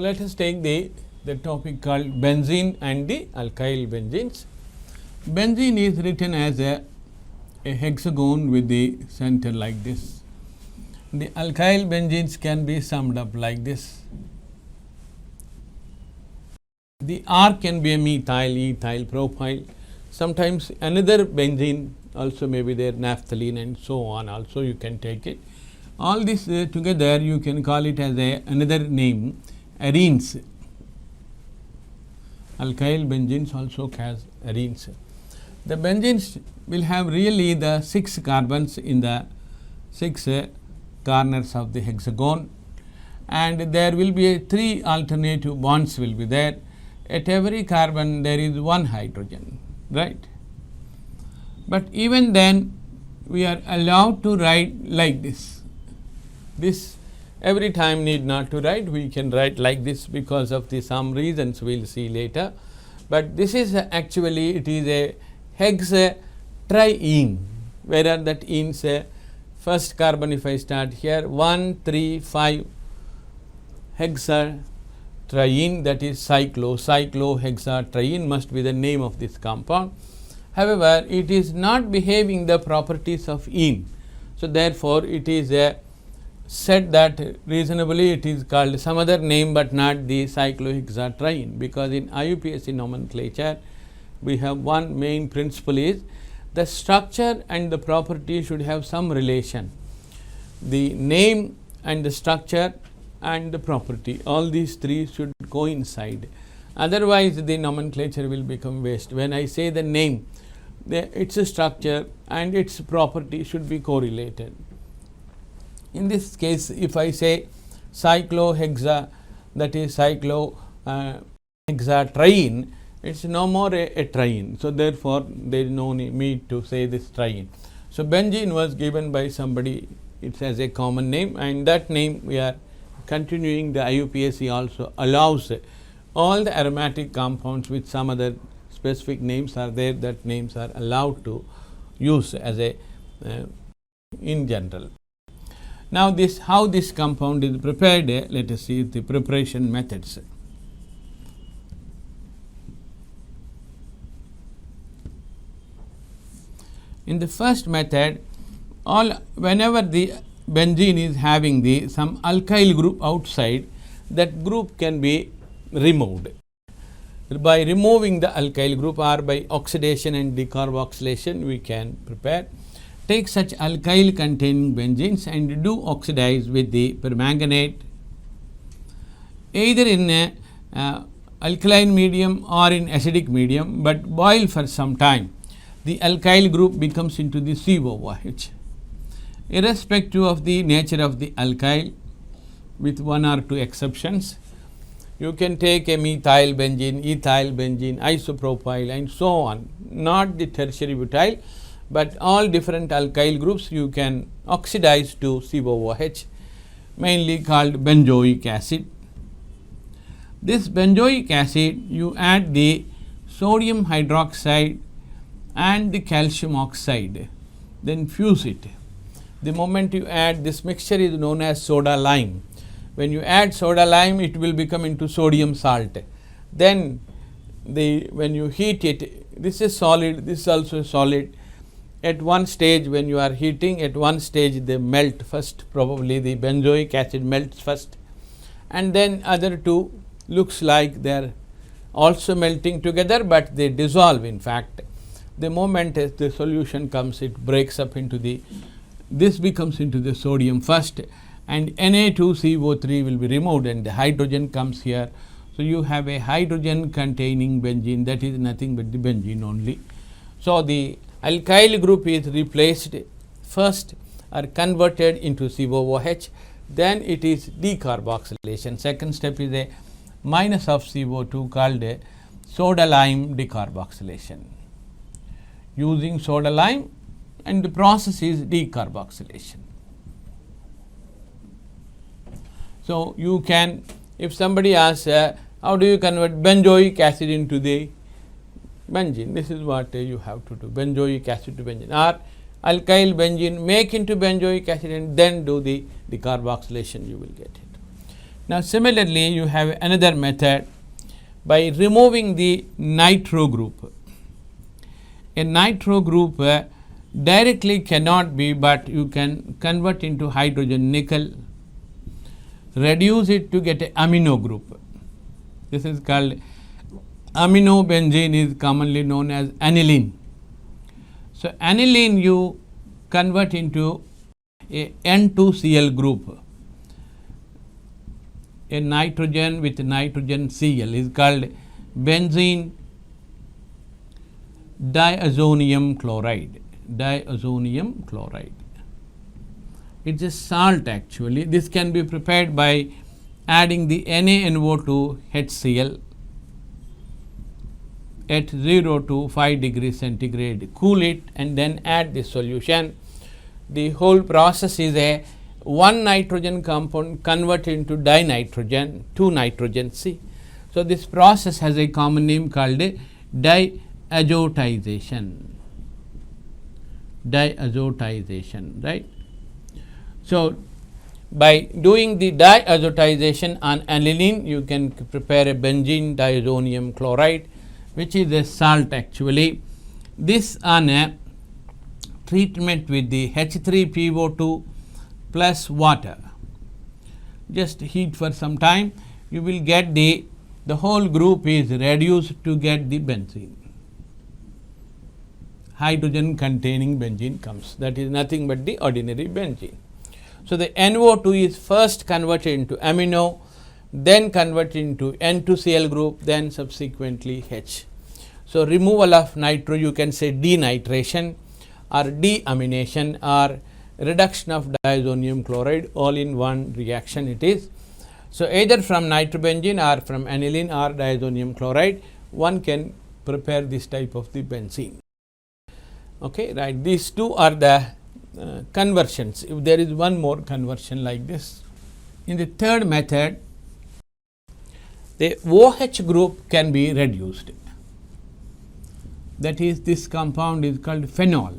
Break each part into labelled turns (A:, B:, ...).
A: let us take the topic called benzene and the alkyl benzenes. Benzene is written as a hexagon with the center like this. The alkyl benzenes can be summed up like this. The R can be a methyl, ethyl, propyl. Sometimes another benzene also may be there, naphthalene and so on, also you can take it. All this together you can call it as another name, arenes. Alkyl benzenes also has arenes. The benzenes will have really the 6 carbons in the 6 corners of the hexagon, and there will be 3 alternative bonds will be there. At every carbon there is 1 hydrogen, right? But even then we are allowed to write like this. This every time need not to write, we can write like this because of the some reasons we will see later. But this is actually it is a hexatriene, where that ines first carbon, if I start here 1, 3, 5 hexatriene, that is cyclohexatriene must be the name of this compound. However, it is not behaving the properties of ene. So, therefore, it is said that reasonably it is called some other name, but not the cyclohexatriene, because in IUPAC nomenclature we have one main principle is the structure and the property should have some relation. The name and the structure and the property, all these 3 should coincide. Otherwise, the nomenclature will become waste. When I say the name, its structure and its property should be correlated. In this case, if I say cyclohexa, that is cyclohexatriene, it is no more a triene. So, therefore, there is no need to say this triene. So, benzene was given by somebody, it has a common name, and that name we are continuing. The IUPAC also allows all the aromatic compounds with some other specific names are there, that names are allowed to use as a in general. Now, this how this compound is prepared, let us see the preparation methods. In the first method, whenever the benzene is having some alkyl group outside, that group can be removed. By removing the alkyl group or by oxidation and decarboxylation, we can prepare. Take such alkyl containing benzenes and do oxidize with the permanganate, either in a alkaline medium or in acidic medium, but boil for some time. The alkyl group becomes into the COOH. Irrespective of the nature of the alkyl, with 1 or 2 exceptions, you can take a methyl benzene, ethyl benzene, isopropyl and so on, not the tertiary butyl, but all different alkyl groups you can oxidize to COOH, mainly called benzoic acid. This benzoic acid, you add the sodium hydroxide and the calcium oxide, then fuse it. The moment you add this mixture is known as soda lime. When you add soda lime, it will become into sodium salt. Then when you heat it, this is solid, this is also solid. At one stage, when you are heating, at one stage they melt first, probably the benzoic acid melts first, and then other 2 looks like they are also melting together, but they dissolve in fact. The moment as the solution comes, it breaks up into this becomes into the sodium first, and Na2CO3 will be removed and the hydrogen comes here. So, you have a hydrogen containing benzene, that is nothing but the benzene only. So, the alkyl group is replaced first or converted into COOH, then it is decarboxylation. Second step is a minus of CO2 called a soda lime decarboxylation. Using soda lime, and the process is decarboxylation. So, you can, if somebody asks how do you convert benzoic acid into the benzene, this is what you have to do, benzoic acid to benzene, or alkyl benzene make into benzoic acid and then do the decarboxylation, you will get it. Now, similarly, you have another method by removing the nitro group. A nitro group directly cannot be, but you can convert into hydrogen nickel, reduce it to get an amino group. This is called amino benzene, is commonly known as aniline. So, aniline you convert into a N2Cl group. A nitrogen with nitrogen Cl is called benzene diazonium chloride. Diazonium chloride. It is salt actually. This can be prepared by adding the NaNO to HCl at 0 to 5 degrees centigrade. Cool it and then add the solution. The whole process is a one nitrogen compound converted into dinitrogen, 2 nitrogen C. So, this process has a common name called diazotization. Diazotization, right. So, by doing the diazotization on aniline, you can prepare a benzene diazonium chloride, which is a salt actually. This on a treatment with the H3PO2 plus water. Just heat for some time, you will get the whole group is reduced to get the benzene. Hydrogen containing benzene comes, that is nothing but the ordinary benzene. So, the NO2 is first converted into amino, then converted into N2Cl group, then subsequently H. So, removal of nitro, you can say denitration or deamination or reduction of diazonium chloride, all in one reaction it is. So, either from nitrobenzene or from aniline or diazonium chloride, one can prepare this type of the benzene. Okay, right. These two are the conversions. If there is one more conversion like this. In the third method, the OH group can be reduced. That is, this compound is called phenol.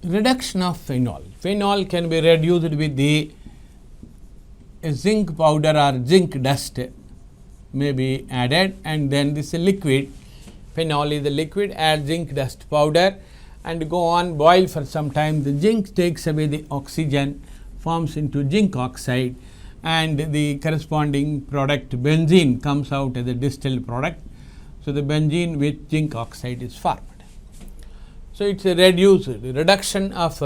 A: Reduction of phenol. Phenol can be reduced with the zinc powder or zinc dust may be added, and then this liquid, phenol is the liquid, add zinc dust powder and go on boil for some time. The zinc takes away the oxygen, forms into zinc oxide, and the corresponding product benzene comes out as a distilled product. So, the benzene with zinc oxide is formed. So, it is a reduction of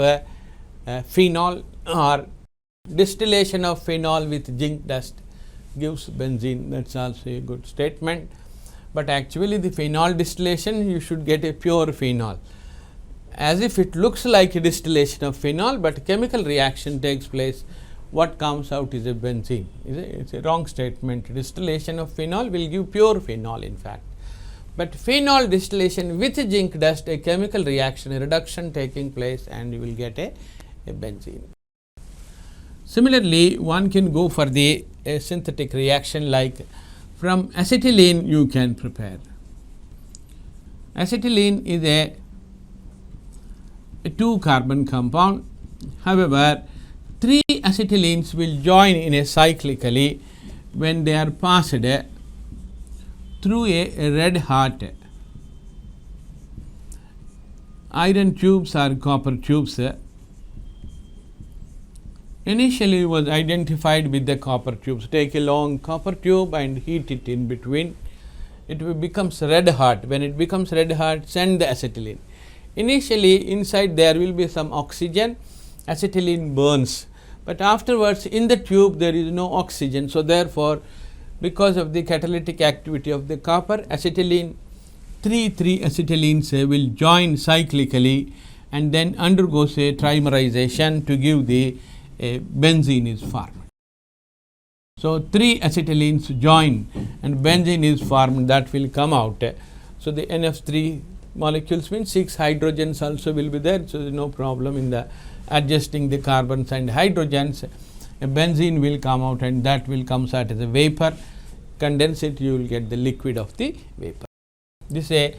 A: phenol or distillation of phenol with zinc dust gives benzene. That is also a good statement, but actually the phenol distillation you should get a pure phenol, as if it looks like a distillation of phenol, but chemical reaction takes place, what comes out is a benzene. It is a wrong statement. Distillation of phenol will give pure phenol in fact, but phenol distillation with zinc dust, a chemical reaction, a reduction taking place, and you will get a benzene. Similarly, one can go for the synthetic reaction, like from acetylene you can prepare. Acetylene is a 2 carbon compound. However, 3 acetylenes will join in a cyclically when they are passed through a red hot iron tubes or copper tubes. Initially was identified with the copper tubes. Take a long copper tube and heat it in between. It becomes red hot. When it becomes red hot, send the acetylene. Initially inside there will be some oxygen, acetylene burns, but afterwards in the tube there is no oxygen. So, therefore, because of the catalytic activity of the copper, acetylene, 3 acetylenes will join cyclically and then undergoes a trimerization to give the benzene is formed. So, 3 acetylenes join and benzene is formed, that will come out. So, the NF3 molecules means 6 hydrogens also will be there. So, there is no problem in the adjusting the carbons and hydrogens. A benzene will come out and that will comes out as a vapor. Condense it, you will get the liquid of the vapor. This is a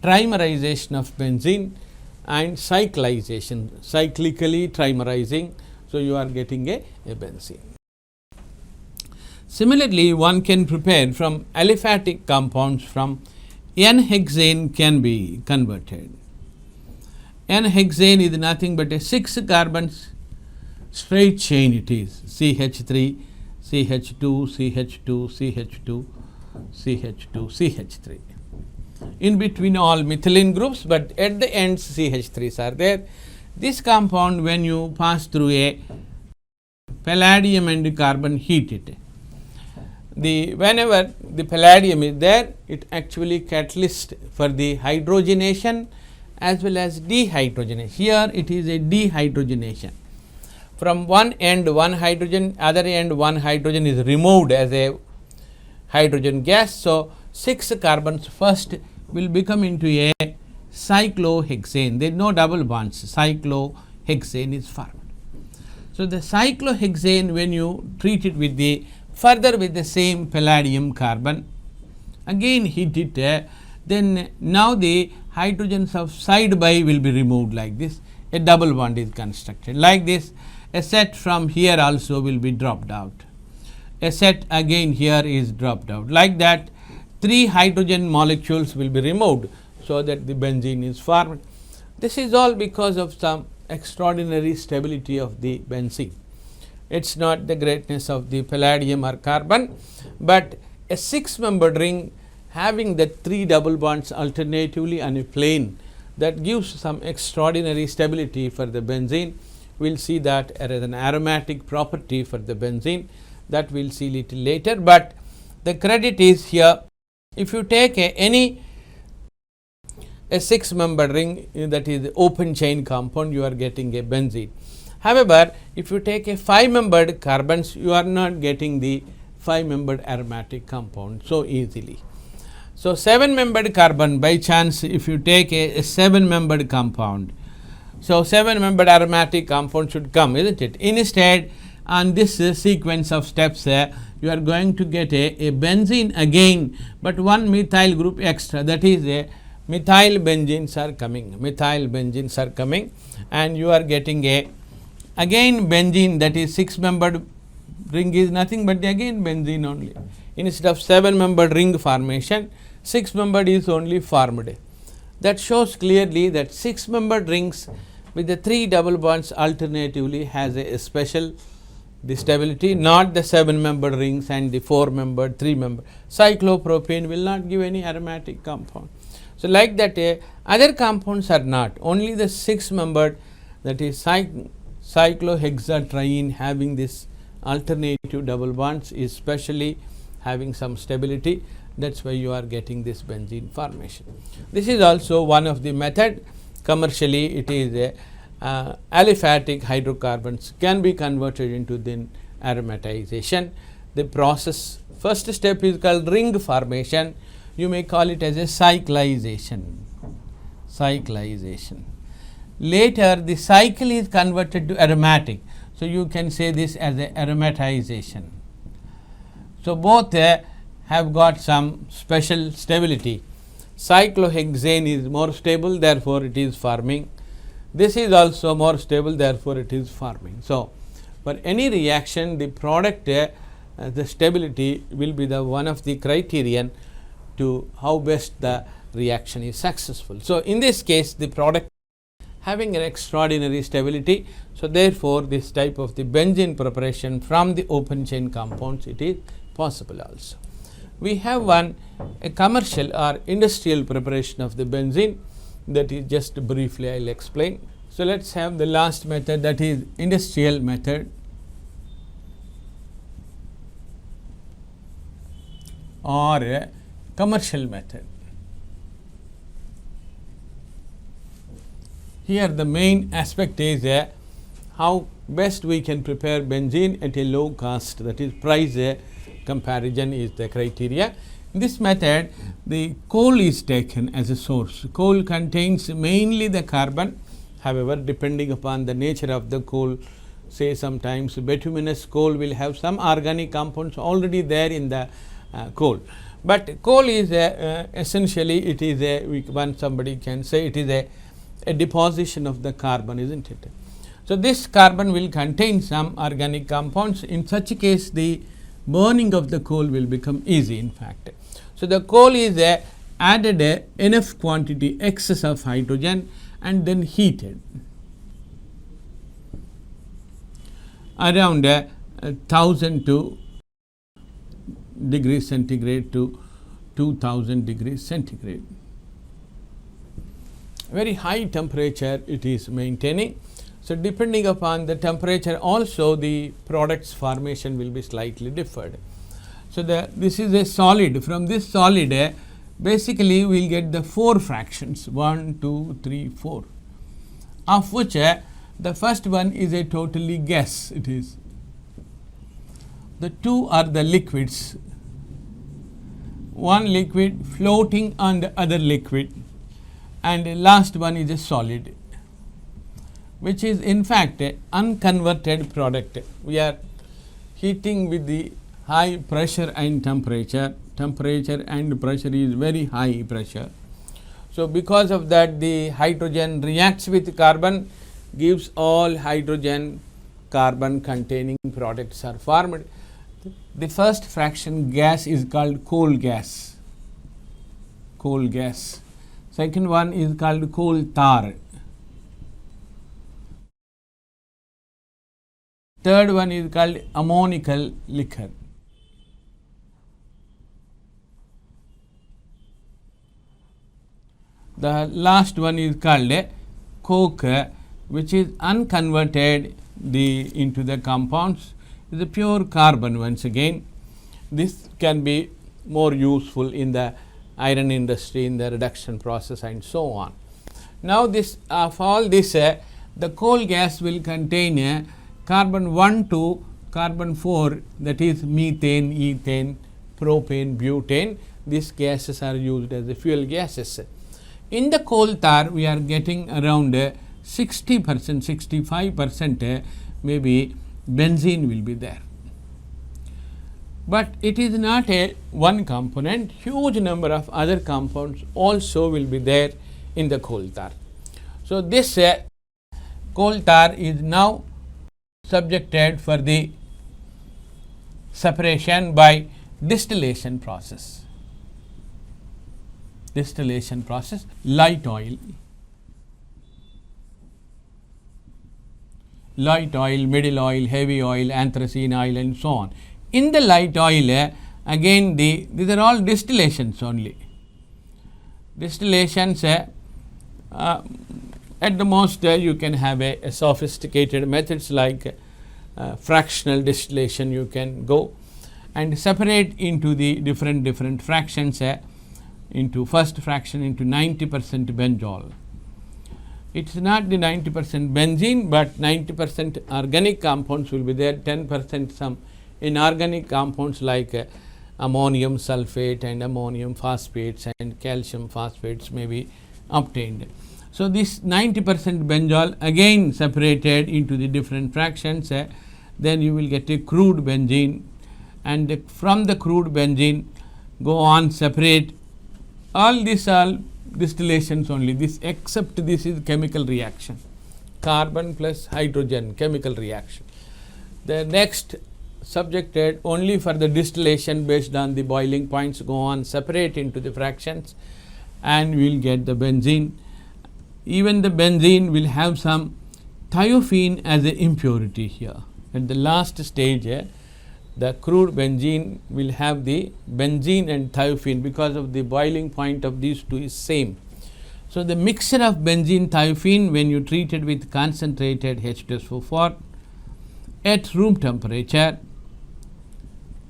A: trimerization of benzene and cyclization, cyclically trimerizing. So, you are getting a benzene. Similarly, one can prepare from aliphatic compounds from N-hexane can be converted. N-hexane is nothing but a 6 carbons straight chain it is, CH3, CH2, CH2, CH2, CH2, CH3. In between all methylene groups, but at the ends CH3s are there. This compound, when you pass through a palladium and carbon heat it, whenever the palladium is there, it actually catalyst for the hydrogenation as well as dehydrogenation. Here it is a dehydrogenation. From one end one hydrogen, other end one hydrogen is removed as a hydrogen gas. So, 6 carbons first will become into a cyclohexane. There is no double bonds, cyclohexane is formed. So, the cyclohexane, when you treat it with the further with the same palladium carbon, again heat it, then now the hydrogens of side by will be removed like this, a double bond is constructed. Like this, a set from here also will be dropped out, a set again here is dropped out. Like that, 3 hydrogen molecules will be removed, so that the benzene is formed. This is all because of some extraordinary stability of the benzene. It is not the greatness of the palladium or carbon, but a 6-membered ring having the 3 double bonds alternatively on a plane, that gives some extraordinary stability for the benzene. We will see that as an aromatic property for the benzene, that we will see little later, but the credit is here. If you take a 6-membered ring, that is open chain compound, you are getting a benzene. However, if you take a 5-membered carbons, you are not getting the 5-membered aromatic compound so easily. So, 7-membered carbon, by chance if you take a 7-membered compound, so 7-membered aromatic compound should come, isn't it? Instead, on this sequence of steps, you are going to get a benzene again, but 1 methyl group extra, that is a methyl benzenes are coming, and you are getting a again benzene, that is 6-membered ring is nothing but again benzene only. Instead of 7-membered ring formation, 6-membered is only formed. That shows clearly that 6-membered rings with the 3 double bonds alternatively has a special the stability, not the 7-membered rings and the 4-membered, 3-membered. Cyclopropane will not give any aromatic compound. So, like that, other compounds are not, only the 6-membered, that is cyclohexatriene having this alternative double bonds is specially having some stability. That is why you are getting this benzene formation. This is also one of the method. Commercially, it is aliphatic hydrocarbons can be converted into the aromatization. The process, first step is called ring formation. You may call it as a cyclization. Later, the cycle is converted to aromatic. So, you can say this as a aromatization. So, both have got some special stability. Cyclohexane is more stable, therefore, it is forming. This is also more stable, therefore, it is forming. So, for any reaction, the product, the stability will be the one of the criterion to how best the reaction is successful. So, in this case, the product having an extraordinary stability. So, therefore, this type of the benzene preparation from the open chain compounds, it is possible also. We have a commercial or industrial preparation of the benzene, that is just briefly I will explain. So, let us have the last method, that is industrial method or a commercial method. Here the main aspect is how best we can prepare benzene at a low cost, that is price comparison is the criteria. In this method, the coal is taken as a source. Coal contains mainly the carbon. However, depending upon the nature of the coal, say sometimes bituminous coal will have some organic compounds already there in the coal. But coal is essentially it is one somebody can say it is a deposition of the carbon, isn't it? So, this carbon will contain some organic compounds. In such a case, the burning of the coal will become easy in fact. So, the coal is added enough quantity excess of hydrogen and then heated around 1000 degrees centigrade to 2000 degrees centigrade. Very high temperature it is maintaining. So, depending upon the temperature also the products formation will be slightly differed. So, this is a solid. From this solid basically we will get the 4 fractions 1, 2, 3, 4 of which the first one is a totally gas it is. The 2 are the liquids, one liquid floating on the other liquid, and the last one is a solid which is in fact a unconverted product. We are heating with the high pressure and temperature and pressure is very high pressure. So, because of that the hydrogen reacts with carbon, gives all hydrogen carbon containing products are formed. The first fraction gas is called coal gas. Second one is called coal tar. Third one is called ammonical liquor. The last one is called coke, which is unconverted into the compounds. Is a pure carbon once again. This can be more useful in the iron industry in the reduction process and so on. Now, this of all this the coal gas will contain carbon 1 to carbon 4, that is methane, ethane, propane, butane. These gases are used as the fuel gases. In the coal tar we are getting around 60%, 65% maybe benzene will be there. But it is not a one component, huge number of other compounds also will be there in the coal tar. So, this coal tar is now subjected for the separation by distillation process. Light oil, middle oil, heavy oil, anthracene oil and so on. In the light oil again these are all distillations only. Distillations at the most you can have a sophisticated methods like fractional distillation you can go and separate into the different fractions into first fraction into 90% benzol. It is not the 90% benzene, but 90% organic compounds will be there, 10% some inorganic compounds like ammonium sulfate and ammonium phosphates and calcium phosphates may be obtained. So, this 90% benzol again separated into the different fractions, then you will get a crude benzene, and from the crude benzene go on separate. All these are distillations only, this except this is chemical reaction, carbon plus hydrogen chemical reaction. The next subjected only for the distillation based on the boiling points go on separate into the fractions and we will get the benzene. Even the benzene will have some thiophene as an impurity here. At the last stage the crude benzene will have the benzene and thiophene because of the boiling point of these two is same. So, the mixture of benzene thiophene when you treat it with concentrated H2SO4 at room temperature,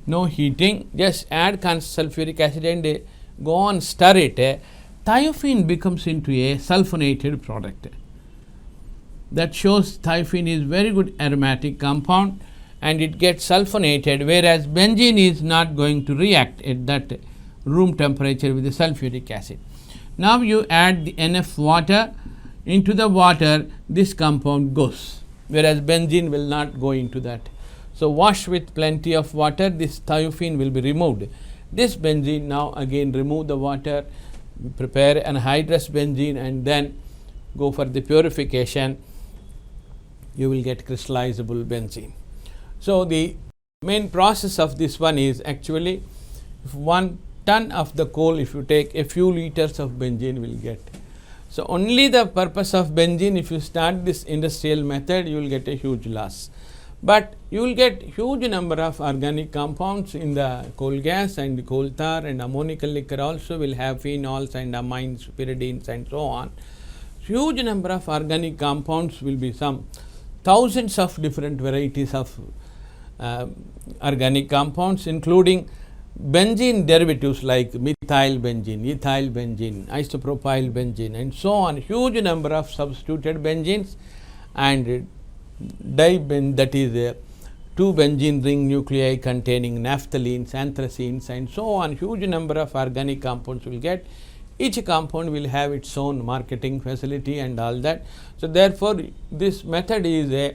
A: no heating, just add sulfuric acid and go on stir it, thiophene becomes into a sulfonated product. That shows thiophene is very good aromatic compound and it gets sulfonated, whereas benzene is not going to react at that room temperature with the sulfuric acid. Now, you add the enough water, into the water this compound goes, whereas benzene will not go into that. So, wash with plenty of water, this thiophene will be removed. This benzene now again remove the water, prepare anhydrous benzene and then go for the purification, you will get crystallizable benzene. So, the main process of this one is actually, if 1 ton of the coal, if you take a few liters of benzene will get. So, only the purpose of benzene, if you start this industrial method, you will get a huge loss, but you will get huge number of organic compounds in the coal gas, and coal tar and ammonical liquor also will have phenols and amines, pyridines and so on. Huge number of organic compounds will be some thousands of different varieties of organic compounds, including benzene derivatives like methyl benzene, ethyl benzene, isopropyl benzene and so on. Huge number of substituted benzenes and that is 2 benzene ring nuclei containing naphthalenes, anthracenes and so on. Huge number of organic compounds will get. Each compound will have its own marketing facility and all that. So, therefore, this method is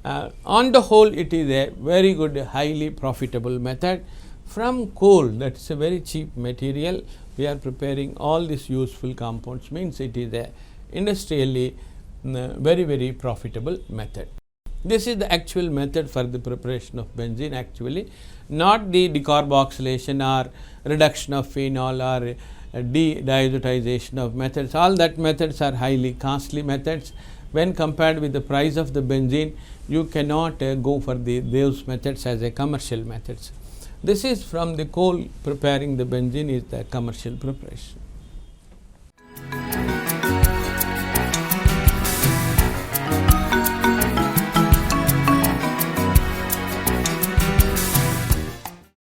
A: on the whole it is a very good, highly profitable method. From coal, that is a very cheap material, we are preparing all these useful compounds, means it is a industrially very profitable method. This is the actual method for the preparation of benzene, actually, not the decarboxylation or reduction of phenol or de-diazotization of methods. All that methods are highly costly methods. When compared with the price of the benzene, you cannot go for those methods as a commercial methods. This is from the coal preparing the benzene is the commercial preparation.